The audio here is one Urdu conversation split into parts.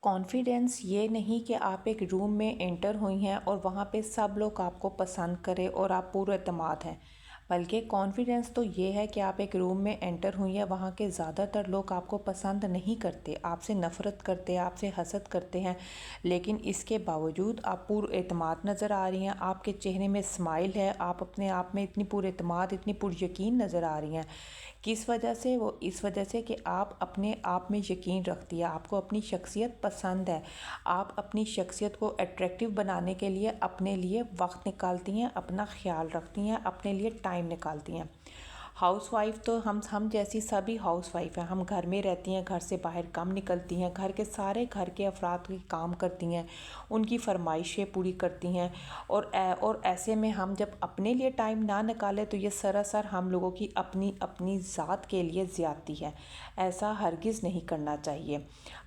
کانفیڈنس یہ نہیں کہ آپ ایک روم میں انٹر ہوئی ہیں اور وہاں پہ سب لوگ آپ کو پسند کرے اور آپ پورے اعتماد ہیں، بلکہ کانفیڈنس تو یہ ہے کہ آپ ایک روم میں انٹر ہوئی ہیں، وہاں کے زیادہ تر لوگ آپ کو پسند نہیں کرتے، آپ سے نفرت کرتے، آپ سے حسد کرتے ہیں، لیکن اس کے باوجود آپ پورے اعتماد نظر آ رہی ہیں، آپ کے چہرے میں اسمائل ہے، آپ اپنے آپ میں اتنی پورے اعتماد، اتنی پر یقین نظر آ رہی ہیں۔ کس وجہ سے؟ وہ اس وجہ سے کہ آپ اپنے آپ میں یقین رکھتی ہے، آپ کو اپنی شخصیت پسند ہے، آپ اپنی شخصیت کو اٹریکٹیو بنانے کے لیے اپنے لیے وقت نکالتی ہیں، اپنا خیال رکھتی ہیں، اپنے لیے ٹائم نکالتی ہیں۔ ہاؤس وائف تو ہم جیسی سبھی ہاؤس وائف ہیں، ہم گھر میں رہتی ہیں، گھر سے باہر کم نکلتی ہیں، گھر کے افراد کے کام کرتی ہیں، ان کی فرمائشیں پوری کرتی ہیں، اور ایسے میں ہم جب اپنے لیے ٹائم نہ نکالیں تو یہ سراسر ہم لوگوں کی اپنی ذات کے لیے زیادتی ہے۔ ایسا ہرگز نہیں کرنا چاہیے۔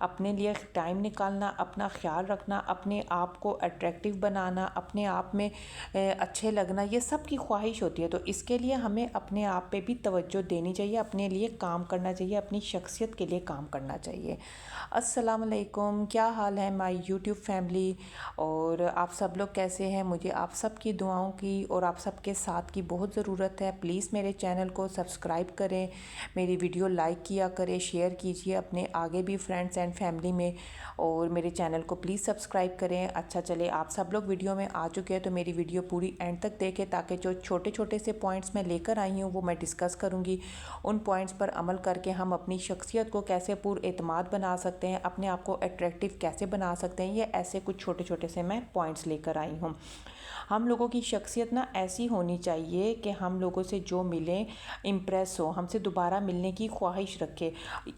اپنے لیے ٹائم نکالنا، اپنا خیال رکھنا، اپنے آپ کو اٹریکٹیو بنانا، اپنے آپ میں اچھے لگنا، یہ سب کی خواہش ہوتی ہے، تو اس کے لیے ہمیں اپنے آپ پہ بھی توجہ دینی چاہیے، اپنے لیے کام کرنا چاہیے، اپنی شخصیت کے لیے کام کرنا چاہیے۔ السلام علیکم، کیا حال ہے مائی یوٹیوب فیملی؟ اور آپ سب لوگ کیسے ہیں؟ مجھے آپ سب کی دعاؤں کی اور آپ سب کے ساتھ کی بہت ضرورت ہے۔ پلیز میرے چینل کو سبسکرائب کریں، میری ویڈیو لائک کیا کریں، شیئر کیجئے اپنے آگے بھی فرینڈس اینڈ فیملی میں، اور میرے چینل کو پلیز سبسکرائب کریں۔ اچھا چلے، آپ سب لوگ ویڈیو میں آ چکے ہیں تو میری ویڈیو پوری اینڈ تک دیکھیں، تاکہ جو چھوٹے چھوٹے سے پوائنٹس میں لے کر آئی ہوں وہ میں ڈسکس کروں گی۔ ان پوائنٹس پر عمل کر کے ہم اپنی شخصیت کو کیسے پر اعتماد بنا سکتے ہیں، اپنے آپ کو اٹریکٹیو کیسے بنا سکتے ہیں، یہ ایسے کچھ چھوٹے چھوٹے سے میں پوائنٹس لے کر آئی ہوں۔ ہم لوگوں کی شخصیت ایسی ہونی چاہیے کہ ہم لوگوں سے جو ملیں امپریس ہو، ہم سے دوبارہ ملنے کی خواہش رکھے۔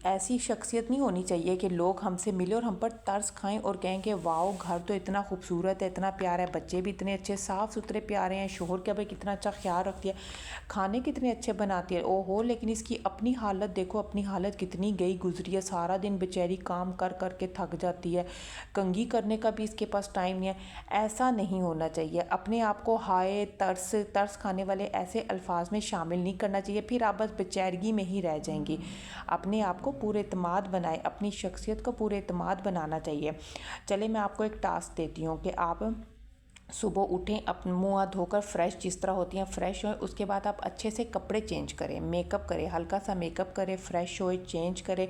ایسی شخصیت نہیں ہونی چاہیے کہ لوگ ہم سے ملیں اور ہم پر ترس کھائیں اور کہیں کہ واؤ، گھر تو اتنا خوبصورت ہے، اتنا پیارا ہے، بچے بھی اتنے اچھے صاف ستھرے پیارے ہیں، شوہر کا بھی کتنا اچھا خیال رکھتی ہے، کھانے کتنے اچھے بناتی ہے، او ہو، لیکن اس کی اپنی حالت دیکھو، اپنی حالت کتنی گئی گزری ہے، سارا دن بیچاری کام کر کر کے تھک جاتی ہے، کنگھی کرنے کا بھی اس کے پاس ٹائم نہیں ہے۔ ایسا نہیں ہونا چاہیے۔ اپنے آپ کو ہائے، ترس کھانے والے ایسے الفاظ میں شامل نہیں کرنا چاہیے، پھر آپ بس بیچارگی میں ہی رہ جائیں گی۔ اپنے آپ کو پورے اعتماد بنائے، اپنی شخصیت کو پورے اعتماد بنانا چاہیے۔ چلے میں آپ کو ایک ٹاسک دیتی ہوں کہ آپ صبح اٹھیں، اپنے منہ ہاتھ دھو کر فریش جس طرح ہوتی ہیں فریش ہوئیں، اس کے بعد آپ اچھے سے کپڑے چینج کریں، میک اپ کریں، ہلکا سا میک اپ کریں، فریش ہوئے، چینج کریں،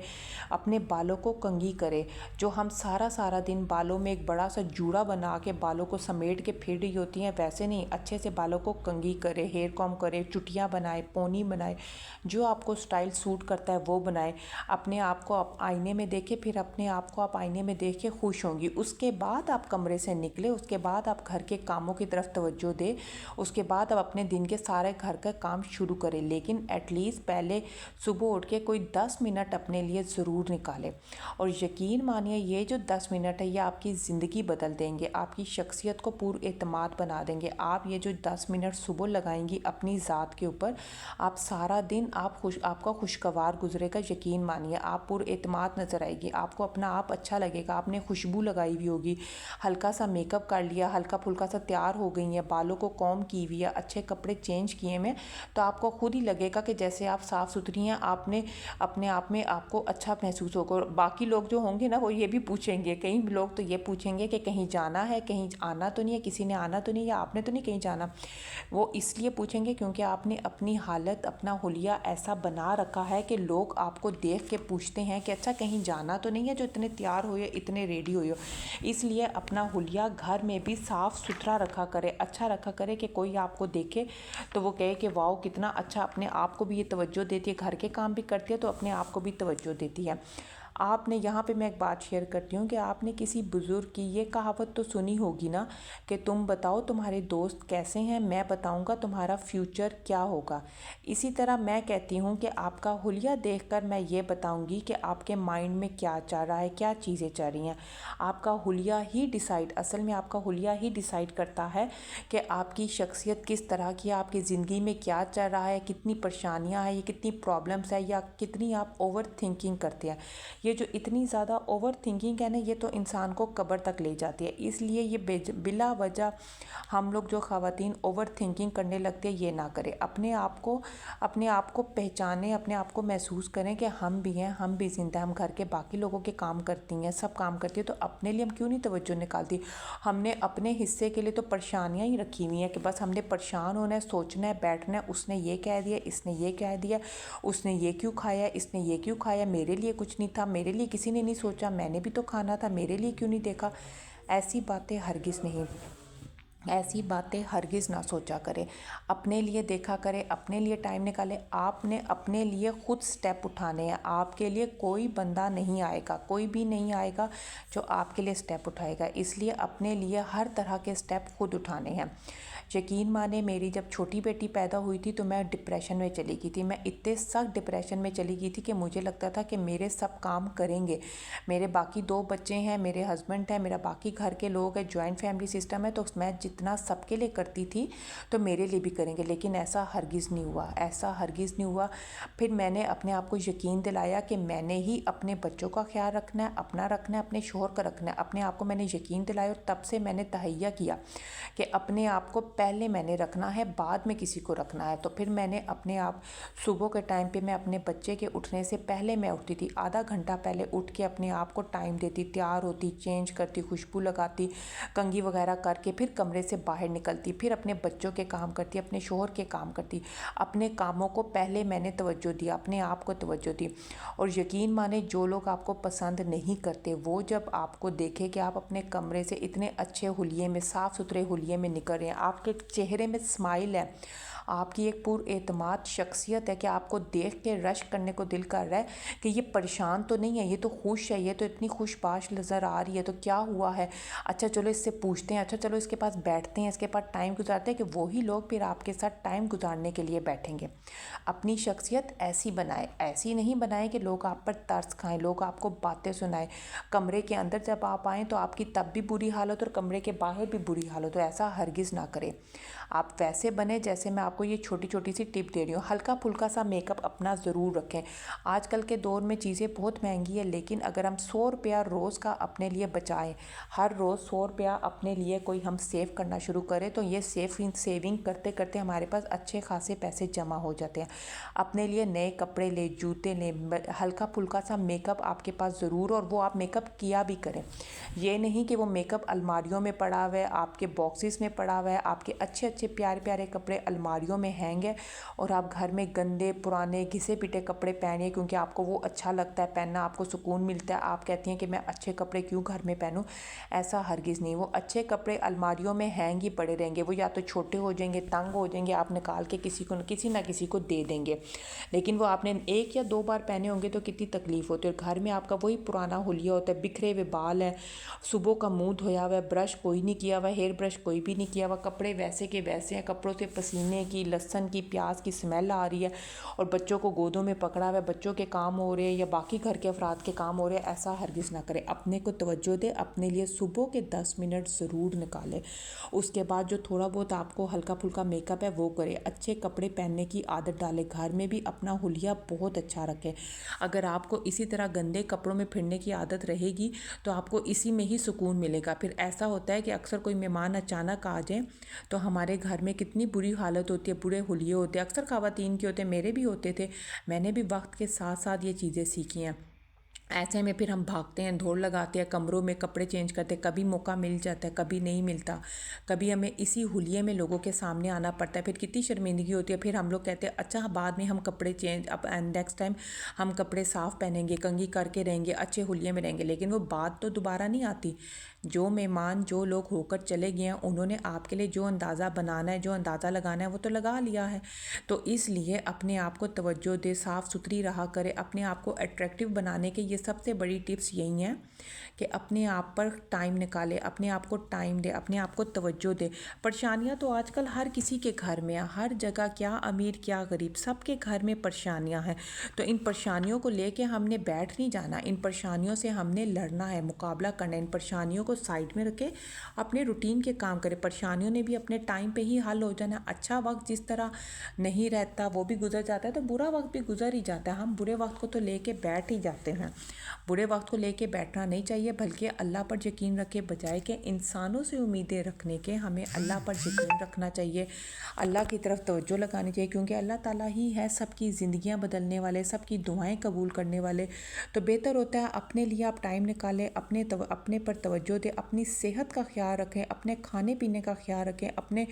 اپنے بالوں کو کنگھی کریں۔ جو ہم سارا دن بالوں میں ایک بڑا سا جوڑا بنا کے بالوں کو سمیٹ کے پھر رہی ہوتی ہیں، ویسے نہیں، اچھے سے بالوں کو کنگھی کریں، ہیئر کام کریں، چٹیاں بنائیں، پونی بنائیں، جو آپ کو سٹائل سوٹ کرتا ہے وہ بنائیں۔ اپنے آپ کو آپ آئینے میں دیکھیں، پھر اپنے آپ کو آپ آئینے میں دیکھ کے خوش ہوں گی۔ اس کے بعد آپ کمرے سے نکلیں، اس کے بعد آپ گھر کے کاموں کی طرف توجہ دیں، اس کے بعد آپ اپنے دن کے سارے گھر کا کام شروع کریں، لیکن ایٹ لیسٹ پہلے صبح اٹھ کے کوئی 10 منٹ اپنے لیے ضرور نکالیں۔ اور یقین مانیے، یہ جو 10 منٹ ہے یہ آپ کی زندگی بدل دیں گے، آپ کی شخصیت کو پر اعتماد بنا دیں گے۔ آپ یہ جو 10 منٹ صبح لگائیں گی اپنی ذات کے اوپر، آپ سارا دن آپ کا خوشگوار گزرے گا، یقین مانیے، آپ پر اعتماد نظر آئے گی، آپ کو اپنا آپ اچھا لگے گا، آپ نے خوشبو لگائی ہوئی ہوگی، ہلکا سا میک اپ کر لیا، ہلکا پھلکا سا تیار ہو گئی ہیں، بالوں کو کوم کی ہوئی ہے، اچھے کپڑے چینج کیے میں، تو آپ کو خود ہی لگے گا کہ جیسے آپ صاف ستھری ہیں، آپ نے اپنے آپ میں آپ کو اچھا محسوس ہوگا۔ اور باقی لوگ جو ہوں گے نا، وہ یہ بھی پوچھیں گے، کئی لوگ تو یہ پوچھیں گے کہ کہیں جانا ہے، کہیں آنا تو نہیں ہے، کسی نے آنا تو نہیں، یا آپ نے تو نہیں کہیں جانا۔ وہ اس لیے پوچھیں گے کیونکہ آپ نے اپنی حالت، اپنا حلیہ ایسا بنا رکھا ہے کہ لوگ آپ کو دیکھ کے پوچھتے ہیں کہ اچھا کہیں جانا تو نہیں ہے جو اتنے تیار ہوئے، اتنے ریڈی ہوئے ہو۔ اس لیے اپنا حلیہ گھر میں بھی صاف ستھرا رکھا کرے، اچھا رکھا کرے کہ کوئی آپ کو دیکھے تو وہ کہے کہ واؤ کتنا اچھا، اپنے آپ کو بھی یہ توجہ دیتی ہے، گھر کے کام بھی کرتی ہے تو اپنے آپ کو بھی توجہ دیتی ہے۔ آپ نے یہاں پہ میں ایک بات شیئر کرتی ہوں کہ آپ نے کسی بزرگ کی یہ کہاوت تو سنی ہوگی نا کہ تم بتاؤ تمہارے دوست کیسے ہیں، میں بتاؤں گا تمہارا فیوچر کیا ہوگا۔ اسی طرح میں کہتی ہوں کہ آپ کا حلیہ دیکھ کر میں یہ بتاؤں گی کہ آپ کے مائنڈ میں کیا چل رہا ہے، کیا چیزیں چل رہی ہیں۔ آپ کا حلیہ ہی اصل میں آپ کا حلیہ ہی ڈیسائیڈ کرتا ہے کہ آپ کی شخصیت کس طرح کی ہے، آپ کی زندگی میں کیا چل رہا ہے، کتنی پریشانیاں ہیں، یہ کتنی پرابلمس ہیں، یا کتنی آپ اوور تھنکنگ کرتے ہیں۔ یہ جو اتنی زیادہ اوور تھنکنگ ہے نا، یہ تو انسان کو قبر تک لے جاتی ہے۔ اس لیے یہ بلا وجہ ہم لوگ جو خواتین اوور تھنکنگ کرنے لگتے ہیں یہ نہ کریں۔ اپنے آپ کو پہچانیں، اپنے آپ کو محسوس کریں کہ ہم بھی ہیں، ہم بھی زندہ ہیں، ہم گھر کے باقی لوگوں کے کام کرتی ہیں، سب کام کرتی ہیں، تو اپنے لیے ہم کیوں نہیں توجہ نکالتی؟ ہم نے اپنے حصے کے لیے تو پریشانیاں ہی رکھی ہوئی ہیں کہ بس ہم نے پریشان ہونا ہے، سوچنا ہے، بیٹھنا ہے، اس نے یہ کہہ دیا، اس نے یہ کہہ دیا، اس نے یہ کیوں کھایا، اس نے یہ کیوں کھایا، میرے لیے کچھ نہیں تھا، میرے لیے کسی نے نہیں سوچا، میں نے بھی تو کھانا تھا، میرے لیے کیوں نہیں دیکھا۔ ایسی باتیں ہرگز نہ سوچا کرے۔ اپنے لیے دیکھا کرے، اپنے لیے ٹائم نکالے۔ آپ نے اپنے لیے خود سٹیپ اٹھانے ہیں، آپ کے لیے کوئی بندہ نہیں آئے گا، کوئی بھی نہیں آئے گا جو آپ کے لیے سٹیپ اٹھائے گا۔ اس لیے اپنے لیے ہر طرح کے سٹیپ خود اٹھانے ہیں۔ یقین مانے، میری جب چھوٹی بیٹی پیدا ہوئی تھی تو میں ڈپریشن میں چلی گئی تھی۔ میں اتنے سخت ڈپریشن میں چلی گئی تھی کہ مجھے لگتا تھا کہ میرے سب کام کریں گے، میرے باقی 2 بچے ہیں، میرے ہسبینڈ ہیں، میرا باقی گھر کے لوگ ہیں، جوائنٹ فیملی سسٹم ہے، تو میں جتنا سب کے لیے کرتی تھی تو میرے لیے بھی کریں گے، لیکن ایسا ہرگز نہیں ہوا۔ پھر میں نے اپنے آپ کو یقین دلایا کہ میں نے ہی اپنے بچوں کا خیال رکھنا ہے، اپنا رکھنا ہے، اپنے شوہر کا رکھنا ہے۔ اپنے آپ کو میں نے یقین دلایا، اور تب سے میں نے تہیہ کیا کہ اپنے آپ کو پہلے میں نے رکھنا ہے، بعد میں کسی کو رکھنا ہے۔ تو پھر میں نے اپنے آپ صبح کے ٹائم پہ میں اپنے بچے کے اٹھنے سے پہلے میں اٹھتی تھی، آدھا گھنٹہ پہلے اٹھ کے اپنے آپ کو ٹائم دیتی، تیار ہوتی، چینج کرتی، خوشبو لگاتی، کنگھی وغیرہ کر کے پھر کمرے سے باہر نکلتی، پھر اپنے بچوں کے کام کرتی، اپنے شوہر کے کام کرتی، اپنے کاموں کو پہلے میں نے توجہ دی، اپنے آپ کو توجہ دی۔ اور یقین مانے، جو لوگ آپ کو پسند نہیں کرتے، وہ جب آپ کو دیکھے کہ آپ اپنے کمرے سے اتنے اچھے حلیے میں، صاف ستھرے حلیے میں نکل رہے ہیں، آپ کے چہرے میں اسمائل ہے، آپ کی ایک پر اعتماد شخصیت ہے کہ آپ کو دیکھ کے رشک کرنے کو دل کر رہا ہے کہ یہ پریشان تو نہیں ہے، یہ تو خوش ہے، یہ تو اتنی خوش باش نظر آ رہی ہے، تو کیا ہوا ہے، اچھا چلو اس سے پوچھتے ہیں، اچھا چلو اس کے پاس بیٹھتے ہیں، اس کے پاس ٹائم گزارتے ہیں، کہ وہی لوگ پھر آپ کے ساتھ ٹائم گزارنے کے لیے بیٹھیں گے۔ اپنی شخصیت ایسی بنائے، ایسی نہیں بنائے کہ لوگ آپ پر ترس کھائیں، لوگ آپ کو باتیں سنائیں، کمرے کے اندر جب آپ آئیں تو آپ کی تب بھی بری حالت اور کمرے کے باہر بھی بری حالت ہو، ایسا ہرگز نہ کریں۔ آپ ویسے بنیں جیسے میں آپ کو یہ چھوٹی چھوٹی سی ٹپ دے رہی ہوں۔ ہلکا پھلکا سا میک اپ اپنا ضرور رکھیں۔ آج کل کے دور میں چیزیں بہت مہنگی ہے، لیکن اگر ہم 100 روپیہ روز کا اپنے لیے بچائیں، ہر روز 100 روپیہ اپنے لیے کوئی ہم سیو کرنا شروع کریں، تو یہ سیونگ کرتے کرتے ہمارے پاس اچھے خاصے پیسے جمع ہو جاتے ہیں۔ اپنے لیے نئے کپڑے لیں، جوتے لیں، ہلکا پھلکا سا میک اپ آپ کے پاس ضرور، اور وہ آپ میک اپ کیا بھی کریں۔ یہ نہیں کہ وہ میک اپ الماریوں میں پڑا ہوا ہے، آپ کے باکسز میں پڑا ہوا ہے، آپ کے اچھے پیارے پیارے کپڑے الماریوں میں ہینگ ہے، اور آپ گھر میں گندے پرانے گھسے پٹے کپڑے پہنے، کیونکہ آپ کو وہ اچھا لگتا ہے پہننا، آپ کو سکون ملتا ہے، آپ کہتی ہیں کہ میں اچھے کپڑے کیوں گھر میں پہنوں۔ ایسا ہرگز نہیں۔ وہ اچھے کپڑے الماریوں میں ہینگ ہی پڑے رہیں گے، وہ یا تو چھوٹے ہو جائیں گے، تنگ ہو جائیں گے، آپ نکال کے کسی نہ کسی کو دے دیں گے، لیکن وہ آپ نے 1 یا 2 بار پہنے ہوں گے تو کتنی تکلیف ہوتی ہے۔ اور گھر میں آپ کا وہی پرانا حلیہ ہوتا ہے، بکھرے ہوئے بال ہے، صبح کا منہ دھویا ہوا ہے، برش کوئی نہیں کیا ہوا، ہیئر برش کوئی بھی نہیں کیا ہوا، کپڑے ویسے کے ویسے ہیں، کپڑوں سے پسینے کی، لہسن کی، پیاز کی اسمیل آ رہی ہے، اور بچوں کو گودوں میں پکڑا ہوا ہے، بچوں کے کام ہو رہے ہیں یا باقی گھر کے افراد کے کام ہو رہے ہیں۔ ایسا ہرگز نہ کرے۔ اپنے کو توجہ دے، اپنے لیے صبح کے 10 منٹ ضرور نکالے۔ اس کے بعد جو تھوڑا بہت آپ کو ہلکا پھلکا میک اپ ہے وہ کرے، اچھے کپڑے پہننے کی عادت ڈالے، گھر میں بھی اپنا حلیہ بہت اچھا رکھے۔ اگر آپ کو اسی طرح گندے کپڑوں میں پھرنے کی عادت رہے گی تو آپ کو اسی میں ہی سکون ملے گا۔ پھر ایسا ہوتا ہے کہ اکثر کوئی مہمان اچانک آ جائیں تو ہمارے گھر میں کتنی بری حالت ہوتی ہے، برے حلیے ہوتے ہیں، اکثر خواتین کے ہوتے ہیں، میرے بھی ہوتے تھے، میں نے بھی وقت کے ساتھ ساتھ یہ چیزیں سیکھی ہیں۔ ایسے میں پھر ہم بھاگتے ہیں، دوڑ لگاتے ہیں، کمروں میں کپڑے چینج کرتے ہیں، کبھی موقع مل جاتا ہے، کبھی نہیں ملتا، کبھی ہمیں اسی حلیے میں لوگوں کے سامنے آنا پڑتا ہے، پھر کتنی شرمندگی ہوتی ہے۔ پھر ہم لوگ کہتے ہیں اچھا بعد میں ہم کپڑے چینج، اب نیکسٹ ٹائم ہم کپڑے صاف پہنیں گے، کنگھی کر کے رہیں گے، اچھے حلیے میں رہیں گے، لیکن وہ بات تو دوبارہ نہیں آتی۔ جو مہمان جو لوگ ہو کر چلے گئے ہیں، انہوں نے آپ کے لیے جو اندازہ بنانا ہے، جو اندازہ لگانا ہے، وہ تو لگا لیا ہے۔ تو اس لیے اپنے آپ کو توجہ دے، صاف ستھری رہا کرے، اپنے آپ کو اٹریکٹیو بنانے کے یہ سب سے بڑی ٹپس یہی ہیں کہ اپنے آپ پر ٹائم نکالے، اپنے آپ کو ٹائم دے، اپنے آپ کو توجہ دے۔ پریشانیاں تو آج کل ہر کسی کے گھر میں ہیں، ہر جگہ، کیا امیر کیا غریب، سب کے گھر میں پریشانیاں ہیں۔ تو ان پریشانیوں کو لے کے ہم نے بیٹھ نہیں جانا، ان پریشانیوں سے ہم نے لڑنا ہے، مقابلہ کرنا ہے۔ ان پریشانیوں کو سائڈ میں رکھے، اپنے روٹین کے کام کرے۔ پریشانیوں نے بھی اپنے ٹائم پہ ہی حل ہو جانا۔ اچھا وقت جس طرح نہیں رہتا، وہ بھی گزر جاتا ہے، تو برا وقت بھی گزر ہی جاتا ہے، ہم برے وقت کو تو لے کے بیٹھ ہی جاتے ہیں۔ برے وقت کو لے کے بیٹھنا نہیں چاہیے، بلکہ اللہ پر یقین رکھے بجائے کہ انسانوں سے امیدیں رکھنے کے ہمیں اللہ پر یقین رکھنا چاہیے، اللہ کی طرف توجہ لگانی چاہیے، کیونکہ اللہ تعالیٰ ہی ہے سب کی زندگیاں بدلنے والے، سب کی دعائیں قبول کرنے والے۔ تو بہتر ہوتا ہے اپنے لیے آپ ٹائم نکالیں، اپنے پر توجہ دیں، اپنی صحت کا خیال رکھیں، اپنے کھانے پینے کا خیال رکھیں، اپنے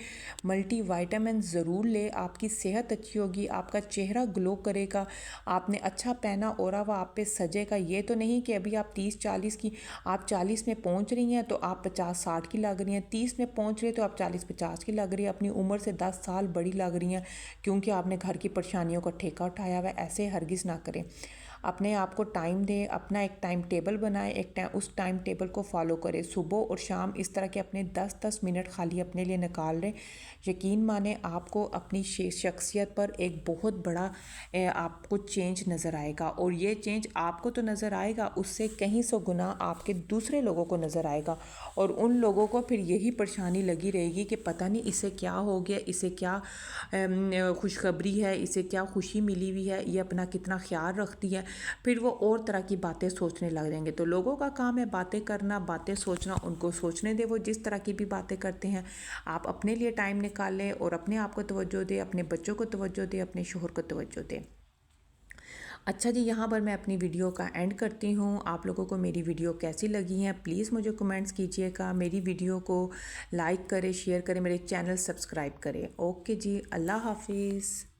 ملٹی وائٹامن ضرور لیں، آپ کی صحت اچھی ہوگی، آپ کا چہرہ گلو کرے گا، آپ نے اچھا پہنا اورا ہوا آپ پہ سجے گا۔ یہ تو نہیں کہ ابھی آپ 30-40 کی، آپ 40 میں پہنچ رہی ہیں تو آپ 50-60 کی لگ رہی ہیں، 30 میں پہنچ رہے تو آپ 40-50 کی لگ رہی ہیں، اپنی عمر سے 10 سال بڑی لگ رہی ہیں کیونکہ آپ نے گھر کی پریشانیوں کا ٹھیکہ اٹھایا ہوا ہے۔ ایسے ہرگز نہ کریں، اپنے آپ کو ٹائم دیں، اپنا ایک ٹائم ٹیبل بنائیں، اس ٹائم ٹیبل کو فالو کریں، صبح اور شام اس طرح کے اپنے 10-10 منٹ خالی اپنے لیے نکال لیں۔ یقین مانیں آپ کو اپنی شخصیت پر ایک بہت بڑا آپ کو چینج نظر آئے گا، اور یہ چینج آپ کو تو نظر آئے گا، اس سے کہیں سو گنا آپ کے دوسرے لوگوں کو نظر آئے گا، اور ان لوگوں کو پھر یہی پریشانی لگی رہے گی کہ پتہ نہیں اسے کیا ہو گیا، اسے کیا خوشخبری ہے، اسے کیا خوشی ملی ہوئی ہے، یہ اپنا کتنا خیال رکھتی ہے، پھر وہ اور طرح کی باتیں سوچنے لگ جائیں گے۔ تو لوگوں کا کام ہے باتیں کرنا، باتیں سوچنا، ان کو سوچنے دے، وہ جس طرح کی بھی باتیں کرتے ہیں۔ آپ اپنے لیے ٹائم نکالیں اور اپنے آپ کو توجہ دیں، اپنے بچوں کو توجہ دیں، اپنے شوہر کو توجہ دیں۔ اچھا جی، یہاں پر میں اپنی ویڈیو کا اینڈ کرتی ہوں۔ آپ لوگوں کو میری ویڈیو کیسی لگی ہیں پلیز مجھے کمنٹس کیجئے گا، میری ویڈیو کو لائک کریں، شیئر کریں، میرے چینل سبسکرائب کریں۔ اوکے جی، اللہ حافظ۔